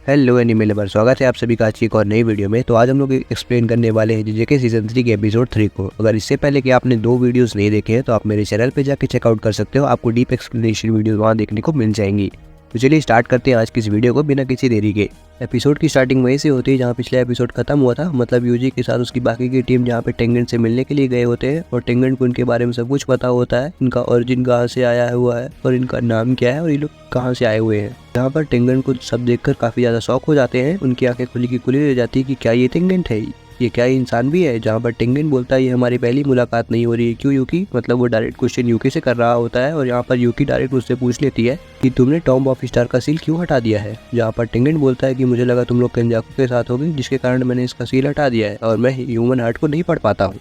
Hello anime lover, स्वागत है आप सभी का आज की एक और नई वीडियो में। तो आज हम लोग एक्सप्लेन करने वाले हैं जेजेके सीजन 3 के एपिसोड 3 को। अगर इससे पहले कि आपने 2 वीडियोस नहीं देखे हैं तो आप मेरे चैनल पे जाके चेकआउट कर सकते हो, आपको डीप एक्सप्लेनेशन वीडियो वहाँ देखने को मिल जाएंगी। तो चलिए स्टार्ट करते हैं आज की इस वीडियो को बिना किसी देरी के। एपिसोड की स्टार्टिंग वहीं से होती है जहाँ पिछला एपिसोड खत्म हुआ था, मतलब यूजी के साथ उसकी बाकी की टीम जहाँ पे टेंगन से मिलने के लिए गए होते हैं और टेंगन को उनके बारे में सब कुछ पता होता है, इनका ओरिजिन कहाँ से आया हुआ है और इनका नाम क्या है और ये लोग कहाँ से आए हुए हैं। यहाँ पर टेंगन को सब देखकर काफी ज्यादा शौक हो जाते हैं, उनकी आंखें खुली की खुली रह जाती है कि क्या ये टेंगन है, ये क्या इंसान भी है। जहाँ पर टेंगन बोलता है ये हमारी पहली मुलाकात नहीं हो रही है, क्यों यूकी, मतलब वो डायरेक्ट क्वेश्चन यूकी से कर रहा होता है और यहाँ पर यूकी डायरेक्ट उससे पूछ लेती है कि तुमने टॉम्ब ऑफ स्टार का सील क्यों हटा दिया है। जहाँ पर टेंगन बोलता है कि मुझे लगा तुम लोग केंजाकू के साथ होगी, जिसके कारण मैंने इसका सील हटा दिया है और मैं ह्यूमन हार्ट को नहीं पढ़ पाता हूँ।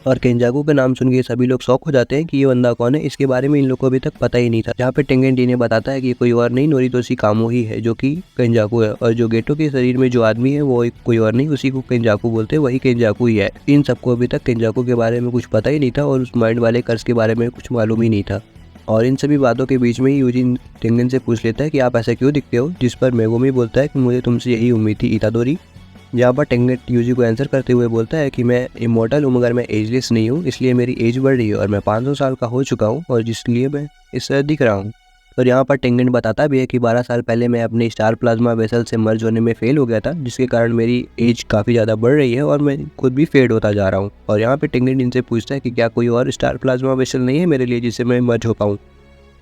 और केंजाकू के नाम सुन के सभी लोग शौक हो जाते हैं कि ये बंदा कौन है, इसके बारे में इन लोगों को अभी तक पता ही नहीं था। जहाँ पे टेंगन डी ने बताता है कि कोई और नहीं नोरितोशी कामो ही है जो कि केंजाकू है, और जो गेटो के शरीर में जो आदमी है वो कोई और नहीं, उसी को केंजाकू बोलते हैं, वही केंजाकू ही है। इन सबको अभी तक केंजाकू के बारे में कुछ पता ही नहीं था और उस माइंड वाले कर्ज के बारे में कुछ मालूम ही नहीं था। और इन सभी बातों के बीच में ही यूजिन टेंगन से पूछ लेता है कि आप ऐसा क्यों दिखते हो, जिस पर मेगुमी बोलता है कि मुझे तुमसे यही उम्मीद थी इतादोरी। जहाँ पर टेंगन यूजी को आंसर करते हुए बोलता है कि मैं इमॉर्टल हूँ मगर मैं एजलेस नहीं हूँ, इसलिए मेरी एज बढ़ रही है और मैं 500 साल का हो चुका हूँ और जिसलिए मैं इस तरह दिख रहा हूँ। और यहाँ पर टेंगन बताता भी है कि 12 साल पहले मैं अपने स्टार प्लाज्मा वेसल से मर्ज होने में फेल हो गया था, जिसके कारण मेरी एज काफ़ी ज़्यादा बढ़ रही है और मैं खुद भी फेड होता जा रहा हूँ। और यहाँ पर टेंगन इनसे पूछता है कि क्या कोई और स्टार प्लाज्मा वेसल नहीं है मेरे लिए जिससे मैं मर्ज हो पाऊँ।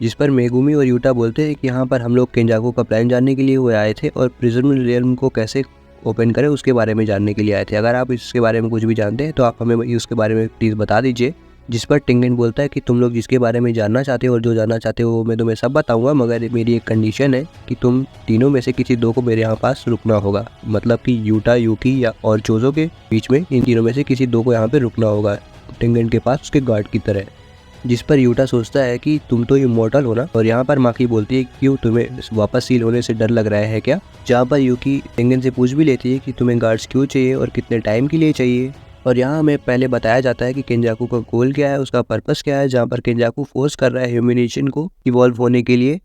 जिस पर मेगुमी और यूटा बोलते हैं कि यहाँ पर हम लोग केंजाकू का प्लान जानने के लिए हुए आए थे और प्रिज्म रियल्म को कैसे ओपन करें उसके बारे में जानने के लिए आए थे। अगर आप इसके बारे में कुछ भी जानते हैं तो आप हमें उसके बारे में प्लीज़ बता दीजिए। जिस पर टेंगन बोलता है कि तुम लोग जिसके बारे में जानना चाहते हो और जो जानना चाहते हो वो मैं तुम्हें सब बताऊंगा, मगर मेरी एक कंडीशन है कि तुम तीनों में से किसी 2 को मेरे यहाँ पास रुकना होगा, मतलब कि यूटा, यूकी या और चोजो के बीच में इन तीनों में से किसी 2 को यहाँ पे रुकना होगा टेंगन के पास उसके गार्ड की तरह। जिस पर यूटा सोचता है कि तुम तो इमॉर्टल हो ना, और यहाँ पर माकी बोलती है क्यों तुम्हें वापस सील होने से डर लग रहा है क्या। जहाँ पर यूकी टेंगन से पूछ भी लेती है कि तुम्हें गार्ड्स क्यों चाहिए और कितने टाइम के लिए चाहिए। और यहाँ हमें पहले बताया जाता है कि केंजाकू का गोल क्या है, उसका पर्पस क्या है, जहाँ पर केंजाकू फोर्स कर रहा है ह्यूमनेशन को इवॉल्व होने के लिए।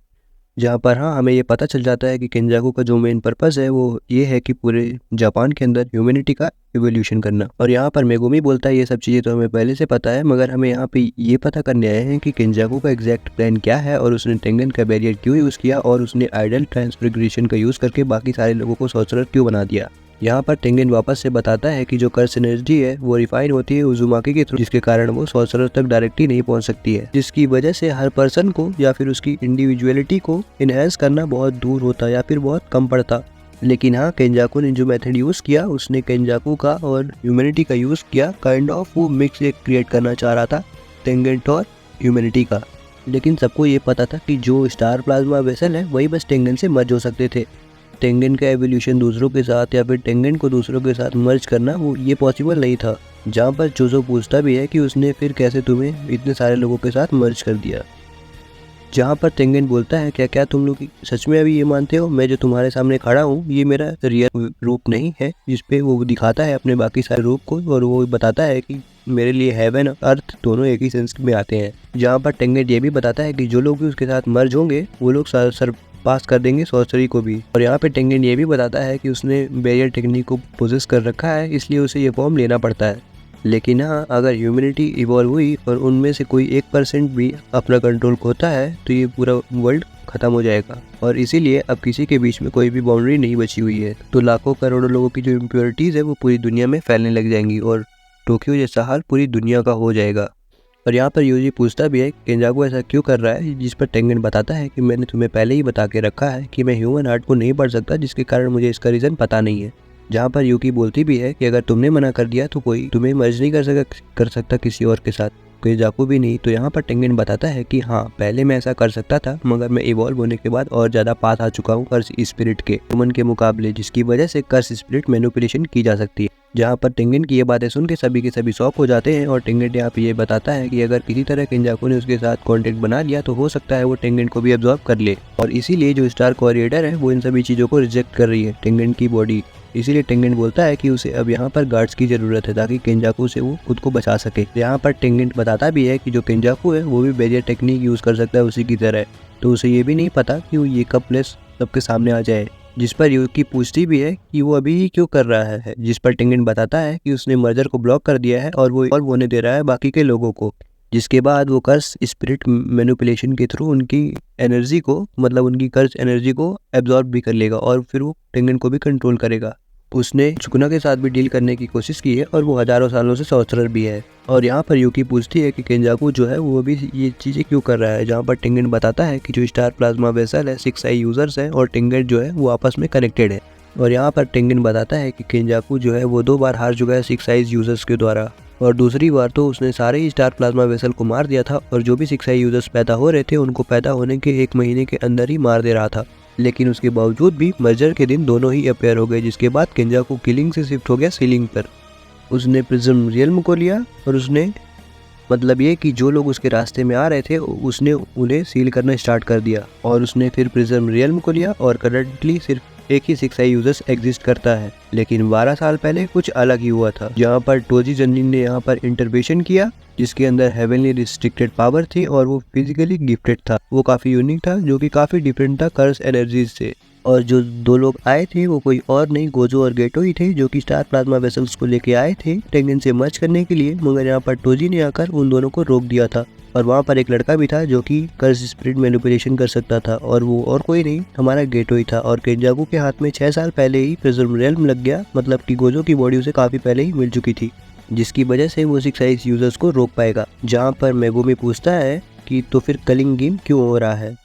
जहाँ पर हमें ये पता चल जाता है कि केंजाकू का जो मेन पर्पस है वो ये है कि पूरे जापान के अंदर ह्यूमैनिटी का इवोल्यूशन करना। और यहाँ पर मेगुमी बोलता है ये सब चीज़ें तो हमें पहले से पता है, मगर हमें यहाँ पे ये पता करने आए हैं कि केंजाकू का एग्जैक्ट प्लान क्या है और उसने टेंगन का बैरियर क्यों यूज़ किया और उसने आइडल ट्रांसफिग्रेशन का यूज़ करके बाकी सारे लोगों को सॉर्सरर क्यों बना दिया। यहाँ पर टेंगन वापस से बताता है कि जो कर्स एनर्जी है वो रिफाइन होती है उजुमाकी के थ्रू, जिसके कारण वो सॉर्सरर तक डायरेक्टली नहीं पहुंच सकती है, जिसकी वजह से हर पर्सन को या फिर उसकी इंडिविजुअलिटी को इनहेंस करना बहुत दूर होता या फिर बहुत कम पड़ता। लेकिन हाँ, केंजाकू ने जो मेथड यूज़ किया उसने केंजाकू का और ह्यूमैनिटी का यूज़ किया, काइंड ऑफ वो मिक्स एक क्रिएट करना चाह रहा था टेंगन और ह्यूमैनिटी का। लेकिन सबको ये पता था कि जो स्टार प्लाज्मा वेसल है वही बस टेंगन से मर्ज हो सकते थे। टेंगन का एवोल्यूशन दूसरों के साथ या फिर टेंगन को दूसरों के साथ मर्ज करना वो ये पॉसिबल नहीं था। जहाँ पर चोजो पूछता भी है कि उसने फिर कैसे तुम्हें इतने सारे लोगों के साथ मर्ज कर दिया। जहाँ पर टेंगन बोलता है क्या क्या तुम लोग सच में अभी ये मानते हो मैं जो तुम्हारे सामने खड़ा हूँ ये मेरा रियल रूप नहीं है, जिसपे वो दिखाता है अपने बाकी सारे रूप को और वो बताता है कि मेरे लिए हेवन और अर्थ दोनों एक ही सेंस में आते हैं। जहाँ पर टेंगन ये भी बताता है कि जो लोग भी उसके साथ मर्ज होंगे वो लोग सर पास कर देंगे सॉर्सरी को भी। और यहाँ पे टेंगन ये भी बताता है कि उसने बैरियर टेक्निक को पोजेस कर रखा है, इसलिए उसे ये फॉर्म लेना पड़ता है। लेकिन हाँ, अगर ह्यूमैनिटी इवॉल्व हुई और उनमें से कोई 1% भी अपना कंट्रोल खोता है तो ये पूरा वर्ल्ड खत्म हो जाएगा, और इसीलिए अब किसी के बीच में कोई भी बाउंड्री नहीं बची हुई है। तो लाखों करोड़ों लोगों की जो इम्प्योरिटीज़ है वो पूरी दुनिया में फैलने लग जाएंगी और टोक्यो जैसा हाल पूरी दुनिया का हो जाएगा। और यहाँ पर यूजी पूछता भी है केंजाकू ऐसा क्यों कर रहा है, जिस पर टेंगन बताता है कि मैंने तुम्हें पहले ही बता के रखा है कि मैं ह्यूमन हार्ट को नहीं पढ़ सकता, जिसके कारण मुझे इसका रीज़न पता नहीं है। जहाँ पर यूकी बोलती भी है कि अगर तुमने मना कर दिया तो कोई तुम्हें मर्ज नहीं कर सकता किसी और के साथ, केंजाकू भी नहीं। तो यहाँ पर टेंगन बताता है कि हाँ, पहले मैं ऐसा कर सकता था मगर मैं इवॉल्व होने के बाद और ज़्यादा पास आ चुका हूँ कर्स स्पिरिट के ह्यूमन के मुकाबले, जिसकी वजह से कर्स स्पिरिट मैनिपुलेशन की जा सकती है। जहाँ पर टेंगन की ये बातें सुन के सभी के सभी शॉक हो जाते हैं और टेंगन यहाँ पे ये बताता है कि अगर किसी तरह केंजाकू ने उसके साथ कॉन्टेक्ट बना लिया तो हो सकता है वो टेंगन को भी अब्जॉर्ब कर ले, और इसीलिए जो स्टार कॉरिएडर है वो इन सभी चीज़ों को रिजेक्ट कर रही है टेंगन की बॉडी। इसीलिए टेंगन बोलता है कि उसे अब यहाँ पर गार्ड्स की जरूरत है ताकि केंजाकू से वो खुद को बचा सके। यहाँ पर टेंगन बताता भी है कि जो केंजाकू है वो भी बैरियर टेक्निक यूज़ कर सकता है उसी की तरह, तो उसे ये भी नहीं पता कि वो ये कब प्लेस सबके सामने आ जाए। जिस पर यूकी पूछती भी है कि वो अभी क्यों कर रहा है, जिस पर टेंगन बताता है कि उसने मर्जर को ब्लॉक कर दिया है और वो होने दे रहा है बाकी के लोगों को। जिसके बाद वो कर्स स्पिरिट मैनिपुलेशन के थ्रू उनकी एनर्जी को, मतलब उनकी कर्स एनर्जी को एब्जॉर्ब भी कर लेगा और फिर वो टेंगन को भी कंट्रोल करेगा। उसने सुकुना के साथ भी डील करने की कोशिश की है और वो हजारों सालों से सॉर्सरर भी है। और यहाँ पर यूकी पूछती है कि केंजाकू जो है वो भी ये चीज़ें क्यों कर रहा है, जहाँ पर टेंगन बताता है कि जो स्टार प्लाज्मा वेसल है 6 आई यूजर्स हैं और टेंगन जो है वो आपस में कनेक्टेड है। और यहाँ पर टेंगन बताता है कि केंजाकू जो है वो 2 बार हार चुका है 6 आई यूजर्स के द्वारा, और दूसरी बार तो उसने सारे ही स्टार प्लाज्मा वेसल को मार दिया था और जो भी 6 आई यूजर्स पैदा हो रहे थे उनको पैदा होने के 1 महीने के अंदर ही मार दे रहा था। लेकिन उसके बावजूद भी मर्जर के दिन दोनों ही अपेयर हो गए, जिसके बाद केंजाकू किलिंग से शिफ्ट हो गया सीलिंग पर। उसने प्रिज्म रियल्म को लिया और उसने, मतलब ये कि जो लोग उसके रास्ते में आ रहे थे उसने उन्हें सील करना स्टार्ट कर दिया। और उसने फिर प्रिज्म रियल्म को लिया और करंटली सिर्फ एक ही 6 आई यूजर्स एग्जिस्ट करता है। लेकिन 12 साल पहले कुछ अलग ही हुआ था, जहाँ पर टोजी जन्निन ने यहाँ पर इंटरवेंशन किया, जिसके अंदर हेवनली रिस्ट्रिक्टेड पावर थी और वो फिजिकली गिफ्टेड था। वो काफ़ी यूनिक था, जो कि काफ़ी डिफरेंट था कर्स एनर्जीज से। और जो 2 लोग आए थे वो कोई और नहीं, गोजो और गेटो ही थे, जो कि स्टार प्लाज्मा वेसल्स को लेके आए थे टेंगन से मर्ज करने के लिए। मगर यहाँ पर टोजी ने आकर उन दोनों को रोक दिया था। और वहाँ पर एक लड़का भी था जो कि कर्स स्पिरिट मैनिपुलेशन कर सकता था, और वो और कोई नहीं, हमारा गेटो ही था। और केंजाकू के हाथ में 6 साल पहले ही प्रिज्म रियल्म लग गया, मतलब कि गोजो की बॉडी उसे काफ़ी पहले ही मिल चुकी थी, जिसकी वजह से वो 6 आई यूजर्स को रोक पाएगा। जहाँ पर मेगुमी पूछता है कि तो फिर कलिंग गेम क्यों हो रहा है,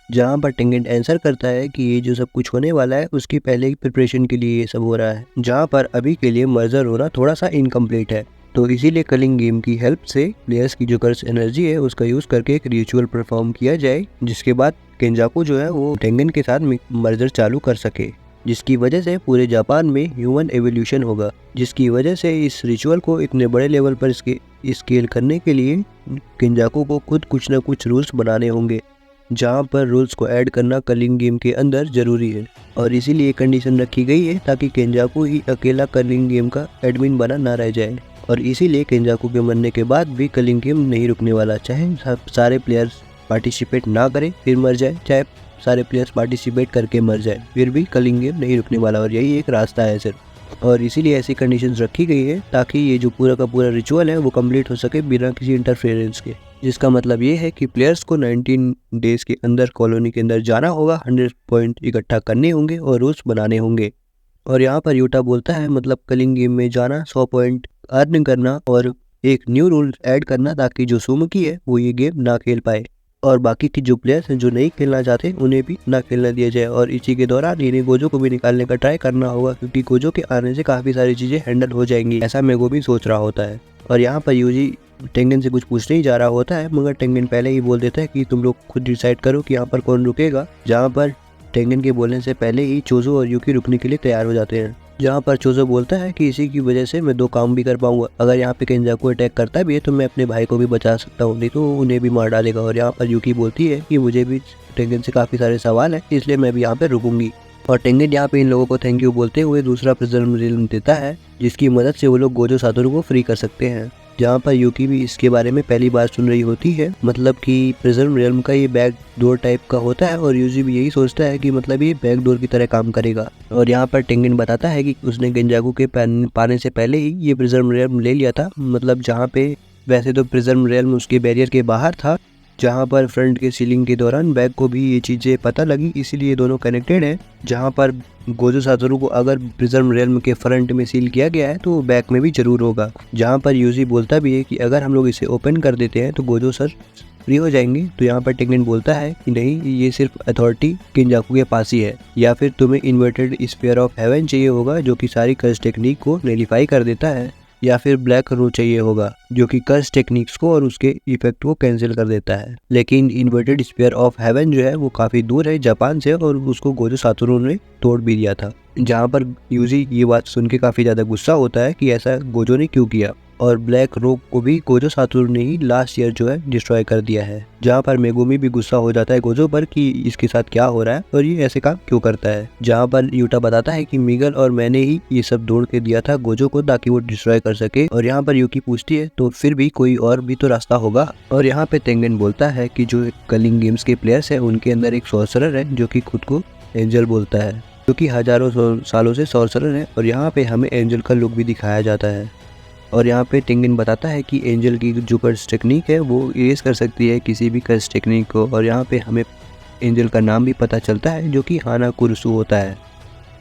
जहाँ पर टेंगन आंसर करता है कि ये जो सब कुछ होने वाला है उसकी पहले ही प्रिपरेशन के लिए ये सब हो रहा है, जहाँ पर अभी के लिए मर्जर होना थोड़ा सा इनकम्प्लीट है। तो इसीलिए कलिंग गेम की हेल्प से प्लेयर्स की जो कर्स एनर्जी है उसका यूज़ करके एक रिचुअल परफॉर्म किया जाए, जिसके बाद केंजाकू जो है वो टेंगन के साथ मर्जर चालू कर सके, जिसकी वजह से पूरे जापान में ह्यूमन एवोल्यूशन होगा। जिसकी वजह से इस रिचुअल को इतने बड़े लेवल पर स्केल करने के लिए केंजाकू को खुद कुछ ना कुछ रूल्स बनाने होंगे, जहाँ पर रूल्स को ऐड करना कलिंग गेम के अंदर ज़रूरी है। और इसीलिए कंडीशन रखी गई है ताकि केंजाकू ही अकेला कलिंग गेम का एडमिन बना ना रह जाए। और इसीलिए केंजाकू के मरने के बाद भी कलिंग गेम नहीं रुकने वाला, चाहे सारे प्लेयर्स पार्टिसिपेट ना करें फिर मर जाए, चाहे सारे प्लेयर्स पार्टिसिपेट करके मर जाए, फिर भी कलिंग गेम नहीं रुकने वाला। और यही एक रास्ता है सिर्फ। और इसीलिए ऐसी कंडीशंस रखी गई है ताकि ये जो पूरा का पूरा रिचुअल है वो कंप्लीट हो सके बिना किसी इंटरफेरेंस के, जिसका मतलब ये है कि प्लेयर्स को 19 डेज के अंदर कॉलोनी के अंदर जाना होगा, 100 पॉइंट इकट्ठा करने होंगे और रूल्स बनाने होंगे। और यहाँ पर यूटा बोलता है, मतलब कलिंग गेम में जाना, 100 पॉइंट अर्न करना और एक न्यू रूल ऐड करना ताकि जो सुमुकी है वो ये गेम ना खेल पाए और बाकी के जो प्लेयर्स हैं जो नहीं खेलना चाहते उन्हें भी ना खेलना दिया जाए। और इसी के दौरान इन्हें गोजो को भी निकालने का ट्राई करना होगा, क्योंकि गोजो के आने से काफ़ी सारी चीज़ें हैंडल हो जाएंगी, ऐसा मेगो भी सोच रहा होता है। और यहाँ पर यूजी टेंगन से कुछ पूछने ही जा रहा होता है, मगर टेंगन पहले ही बोल देता है कि तुम लोग खुद डिसाइड करो कि यहाँ पर कौन रुकेगा। जहाँ पर टेंगन के बोलने से पहले ही चोजो और यूकी रुकने के लिए तैयार हो जाते हैं। जहाँ पर चोजो बोलता है कि इसी की वजह से मैं 2 काम भी कर पाऊंगा, अगर यहाँ पे केंजाकू अटैक करता भी है तो मैं अपने भाई को भी बचा सकता हूँ, नहीं तो उन्हें भी मार डालेगा। और यहाँ पर यूकी बोलती है कि मुझे भी टेंगन से काफ़ी सारे सवाल हैं, इसलिए मैं भी यहाँ पे रुकूंगी। और टेंगन यहाँ पे इन लोगों को थैंक यू बोलते हुए दूसरा प्रिज्म रियल्म देता है, जिसकी मदद से वो लोग गोजो सातोरू को फ्री कर सकते हैं। जहाँ पर यूकी भी इसके बारे में पहली बार सुन रही होती है, मतलब कि प्रिज्म रियल्म का ये बैक डोर टाइप का होता है और यूजी भी यही सोचता है कि मतलब ये बैक डोर की तरह काम करेगा। और यहाँ पर टेंगन बताता है कि उसने केंजाकू के पाने से पहले ही ये प्रिज्म रियल्म ले लिया था, मतलब जहाँ पे वैसे तो प्रिज्म रियल्म उसके बैरियर के बाहर था, जहाँ पर फ्रंट के सीलिंग के दौरान बैक को भी ये चीज़ें पता लगी, इसीलिए दोनों कनेक्टेड हैं। जहाँ पर गोजो सातोरू को अगर प्रिज्म रियल्म के फ्रंट में सील किया गया है तो बैक में भी जरूर होगा। जहाँ पर यूजी बोलता भी है कि अगर हम लोग इसे ओपन कर देते हैं तो गोजो सर फ्री हो जाएंगे। तो यहाँ पर टेंगन बोलता है कि नहीं, ये सिर्फ अथॉरिटी केंजाकू के पास ही है, या फिर तुम्हें इन्वर्टेड स्फीयर ऑफ हेवन चाहिए होगा जो कि सारी कर्स टेक्निक को नेलीफाई कर देता है, या फिर ब्लैक रो चाहिए होगा जो कि कर्स टेक्निक्स को और उसके इफेक्ट को कैंसिल कर देता है। लेकिन इन्वर्टेड स्फीयर ऑफ हेवन जो है वो काफ़ी दूर है जापान से और उसको गोजो सातोरू ने तोड़ भी दिया था। जहाँ पर यूजी ये बात सुन के काफ़ी ज़्यादा गुस्सा होता है कि ऐसा गोजो ने क्यों किया, और ब्लैक रो को भी गोजो सातोरू ने ही लास्ट ईयर जो है डिस्ट्रॉय कर दिया है। जहाँ पर मेगुमी भी गुस्सा हो जाता है गोजो पर कि इसके साथ क्या हो रहा है और ये ऐसे काम क्यों करता है। जहाँ पर यूटा बताता है कि मिगल और मैंने ही ये सब ढूंढ के दिया था गोजो को ताकि वो डिस्ट्रॉय कर सके। और यहाँ पर यूकी पूछती है तो फिर भी कोई और भी तो रास्ता होगा। और यहाँ पे टेंगन बोलता है कि जो कलिंग गेम्स के प्लेयर्स है उनके अंदर एक सॉर्सरर है जो कि खुद को एंजल बोलता है। जो कि हज़ारों सालों से सॉर्सरर है। और यहाँ पे हमें एंजल का लुक भी दिखाया जाता है। और यहाँ पे टिंगन बताता है कि एंजल की जो कर्स टेक्निक है वो इरेज कर सकती है किसी भी कर्स टेक्निक को। और यहाँ पे हमें एंजल का नाम भी पता चलता है जो कि हाना कुरुसु होता है।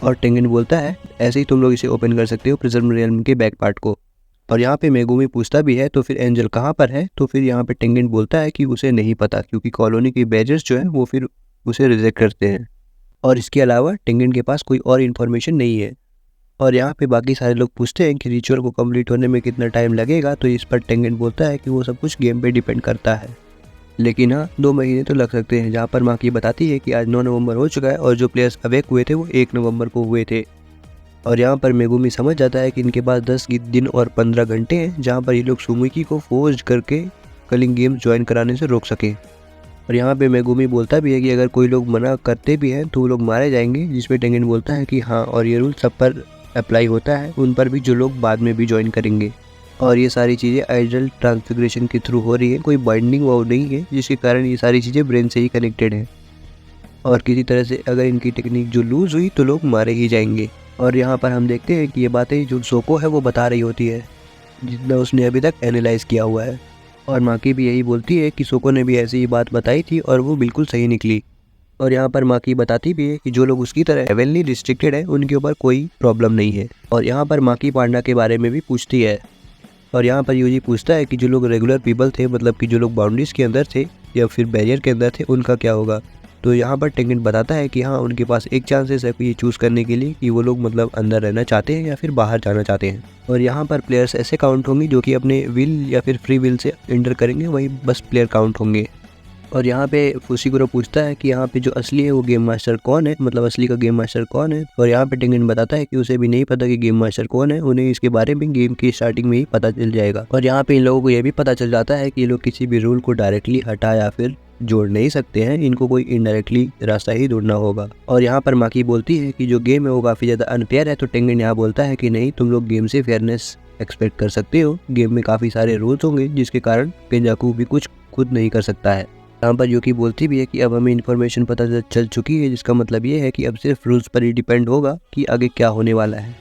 और टिंगन बोलता है ऐसे ही तुम लोग इसे ओपन कर सकते हो प्रिज्म रियल्म के बैक पार्ट को। और यहाँ पे मेगुमी पूछता भी है तो फिर एंजल कहाँ पर है, तो फिर यहाँ पे टिंगन बोलता है कि उसे नहीं पता क्योंकि कॉलोनी के बैजर्स जो हैं वो फिर उसे रिजेक्ट करते हैं। और इसके अलावा टिंगन के पास कोई और इन्फॉर्मेशन नहीं है। और यहाँ पे बाकी सारे लोग पूछते हैं कि रिचुअल को कंप्लीट होने में कितना टाइम लगेगा, तो इस पर टिंगन बोलता है कि वो सब कुछ गेम पे डिपेंड करता है, लेकिन हाँ 2 महीने तो लग सकते हैं। जहाँ पर माकी बताती है कि आज 9 नवंबर हो चुका है और जो प्लेयर्स अवेक हुए थे वो 1 नवंबर को हुए थे। और यहाँ पर मेगुमी समझ जाता है कि इनके पास 10 दिन और 15 घंटे हैं जहाँ पर ये लोग सुमुकी को फोर्स करके कलिंग गेम ज्वाइन कराने से रोक सकें। और यहाँ पे मेगुमी बोलता भी है कि अगर कोई लोग मना करते भी हैं तो वो लोग मारे जाएंगे, जिसमें टेंगन बोलता है कि हाँ और ये रूल सब पर अप्लाई होता है, उन पर भी जो लोग बाद में भी ज्वाइन करेंगे। और ये सारी चीज़ें आइडल ट्रांसफिग्रेशन के थ्रू हो रही है, कोई बाइंडिंग वाव नहीं है, जिसके कारण ये सारी चीज़ें ब्रेन से ही कनेक्टेड हैं। और किसी तरह से अगर इनकी टेक्निक जो लूज़ हुई तो लोग मारे ही जाएंगे। और यहाँ पर हम देखते हैं कि ये बातें जो सोको है वो बता रही होती है जितना उसने अभी तक एनालाइज किया हुआ है। और माकी भी यही बोलती है कि सोको ने भी ऐसी ही बात बताई थी और वो बिल्कुल सही निकली। और यहाँ पर माकी बताती भी है कि जो लोग उसकी तरह हेवनली रिस्ट्रिक्टेड है उनके ऊपर कोई प्रॉब्लम नहीं है। और यहाँ पर माकी पांडा के बारे में भी पूछती है। और यहाँ पर यूजी पूछता है कि जो लोग रेगुलर पीपल थे, मतलब कि जो लोग बाउंड्रीज के अंदर थे या फिर बैरियर के अंदर थे, उनका क्या होगा। तो यहाँ पर टेंगन बताता है कि हाँ उनके पास एक चांसेस है ये चूज़ करने के लिए कि वो लोग मतलब अंदर रहना चाहते हैं या फिर बाहर जाना चाहते हैं। और यहाँ पर प्लेयर्स ऐसे काउंट होंगे जो कि अपने विल या फिर फ्री विल से एंटर करेंगे, वही बस प्लेयर काउंट होंगे। और यहाँ पे फुशिकुरो पूछता है कि यहाँ पे जो असली है वो गेम मास्टर कौन है, मतलब असली का गेम मास्टर कौन है। और यहाँ पे टेंगन बताता है कि उसे भी नहीं पता कि गेम मास्टर कौन है, उन्हें इसके बारे में गेम की स्टार्टिंग में ही पता चल जाएगा। और यहाँ पे इन लोगों को यह भी पता चल जाता है कि ये लोग किसी भी रूल को डायरेक्टली हटा या फिर जोड़ नहीं सकते हैं, इनको कोई इनडायरेक्टली रास्ता ही ढूंढना होगा। और यहाँ पर माकी बोलती है कि जो गेम है वो काफ़ी ज़्यादा अनफेयर है, तो टेंगन यहाँ बोलता है कि नहीं, तुम लोग गेम से फेयरनेस एक्सपेक्ट कर सकते हो, गेम में काफ़ी सारे रूल्स होंगे जिसके कारण केंजाकू भी कुछ खुद नहीं कर सकता है। यहाँ पर यूकी बोलती भी है कि अब हमें इन्फॉर्मेशन पता चल चुकी है, जिसका मतलब ये है कि अब सिर्फ रूल्स पर ही डिपेंड होगा कि आगे क्या होने वाला है।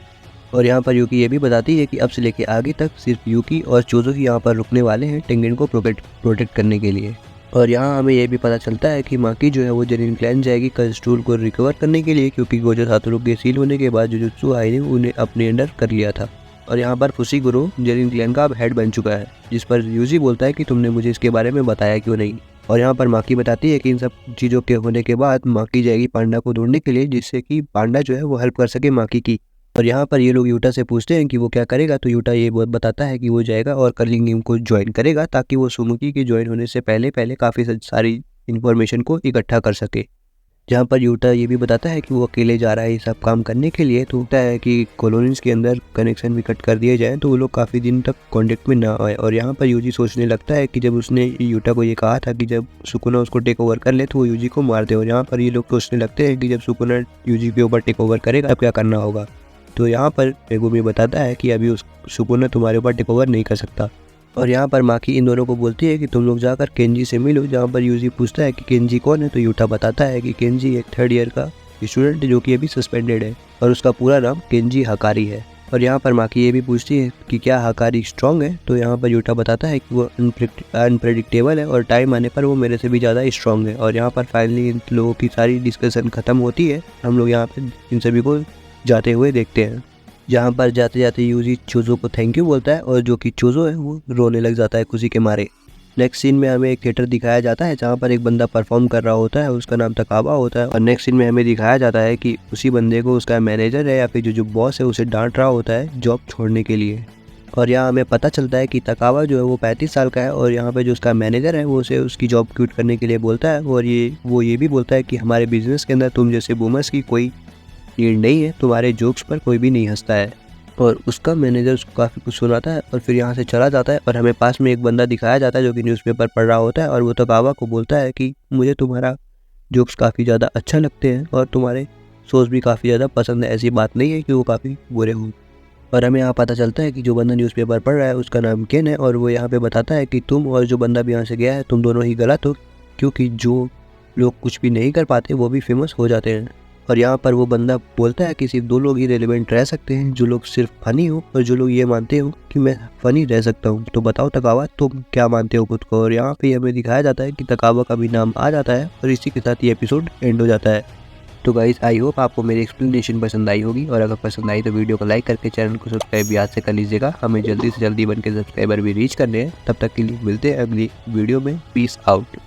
और यहाँ पर यूकी ये भी बताती है कि अब से लेके आगे तक सिर्फ यूकी और चोजो ही यहाँ पर रुकने वाले हैं टेंगन को प्रोटेक्ट करने के लिए। और यहाँ हमें ये भी पता चलता है कि माकी जो है वो जेनिन क्लैन जाएगी कर्स टूल को रिकवर करने के लिए, क्योंकि गोजो सातोरू के सील होने के बाद जुजुत्सु आई ने उन्हें अपने अंडर कर लिया था। और यहाँ पर फुशिकुरो जेनिन क्लैन का अब हेड बन चुका है, जिस पर यूजी बोलता है कि तुमने मुझे इसके बारे में बताया क्यों नहीं। और यहाँ पर माकी बताती है कि इन सब चीज़ों के होने के बाद माकी जाएगी पांडा को ढूंढने के लिए, जिससे कि पांडा जो है वो हेल्प कर सके माकी की। और यहाँ पर ये लोग यूटा से पूछते हैं कि वो क्या करेगा, तो यूटा ये बताता है कि वो जाएगा और कर्लिंग गेम को ज्वाइन करेगा ताकि वो सुमुकी के ज्वाइन होने से पहले काफ़ी सारी इन्फॉर्मेशन को इकट्ठा कर सके। जहाँ पर यूटा ये भी बताता है कि वो अकेले जा रहा है ये सब काम करने के लिए, तो होता है कि कॉलोनीज के अंदर कनेक्शन भी कट कर दिए जाए तो वो लोग काफ़ी दिन तक कॉन्टेक्ट में ना आए। और यहाँ पर यूजी सोचने लगता है कि जब उसने यूटा को ये कहा था कि जब सुकुना उसको टेक ओवर कर ले तो वो यूजी को मार दे। और यहाँ पर ये लोग सोचने लगते हैं कि जब सुकुना यूजी के ऊपर टेक ओवर करेगा तब क्या करना होगा। तो यहाँ पर मेगुमी बताता है कि अभी उस सुकुना तुम्हारे ऊपर टेक ओवर नहीं कर सकता। और यहाँ पर माकी इन दोनों को बोलती है कि तुम लोग जाकर केंजी से मिलो। जहाँ पर यूजी पूछता है कि केंजी कौन है, तो यूटा बताता है कि केंजी एक 3rd ईयर का स्टूडेंट है जो कि अभी सस्पेंडेड है और उसका पूरा नाम केंजी हकारी है। और यहाँ पर माकी ये भी पूछती है कि क्या हकारी स्ट्रॉन्ग है, तो यहाँ पर यूटा बताता है कि वो अनप्रेडिक्टेबल है और टाइम आने पर वो मेरे से भी ज़्यादा स्ट्रॉन्ग है। और यहाँ पर फाइनली इन लोगों की सारी डिस्कशन खत्म होती है, हम लोग यहाँ पर इन सभी को जाते हुए देखते हैं। जहाँ पर जाते जाते यूजी चोजो को थैंक यू बोलता है और जो कि चोजो है वो रोने लग जाता है खुशी के मारे। नेक्स्ट सीन में हमें एक थिएटर दिखाया जाता है जहाँ पर एक बंदा परफॉर्म कर रहा होता है, उसका नाम तकावा होता है। और नेक्स्ट सीन में हमें दिखाया जाता है कि उसी बंदे को उसका मैनेजर है या फिर जो बॉस है उसे डांट रहा होता है जॉब छोड़ने के लिए। और यहाँ हमें पता चलता है कि तकावा जो है वो 35 साल का है और यहाँ पे जो उसका मैनेजर है वो उसे उसकी जॉब क्विट करने के लिए बोलता है। और वो ये भी बोलता है कि हमारे बिजनेस के अंदर तुम जैसे बूमर्स की कोई नीड नहीं है, तुम्हारे जोक्स पर कोई भी नहीं हंसता है। और उसका मैनेजर उसको काफ़ी कुछ सुनाता है और फिर यहाँ से चला जाता है। और हमें पास में एक बंदा दिखाया जाता है जो कि न्यूज़पेपर पढ़ रहा होता है और वो तकावा को बोलता है कि मुझे तुम्हारा जोक्स काफ़ी ज़्यादा अच्छा लगते हैं और तुम्हारे शोज़ भी काफ़ी ज़्यादा पसंद है, ऐसी बात नहीं है कि वो काफ़ी बुरे हों। और हमें यहाँ पता चलता है कि जो बंदा न्यूज़पेपर पढ़ रहा है उसका नाम केन है और वो यहाँ पे बताता है कि तुम और जो बंदा भी यहाँ से गया है तुम दोनों ही गलत हो, क्योंकि जो लोग कुछ भी नहीं कर पाते वो भी फेमस हो जाते हैं। और यहाँ पर वो बंदा बोलता है कि सिर्फ 2 लोग ही रेलिवेंट रह सकते हैं, जो लोग सिर्फ फनी हो और जो लोग ये मानते हो कि मैं फनी रह सकता हूँ। तो बताओ तकावा, तुम क्या मानते हो खुद को? और यहाँ पे हमें दिखाया जाता है कि तकावा का भी नाम आ जाता है और इसी के साथ ये एपिसोड एंड हो जाता है। तो गाइस आई होप आपको मेरी एक्सप्लेनेशन पसंद आई होगी, और अगर पसंद आई तो वीडियो को लाइक करके चैनल को सब्सक्राइब भी आज से कर लीजिएगा। हमें जल्दी से जल्दी 1K सब्सक्राइबर भी रीच करने हैं। तब तक के लिए मिलते हैं अगली वीडियो में। Peace out.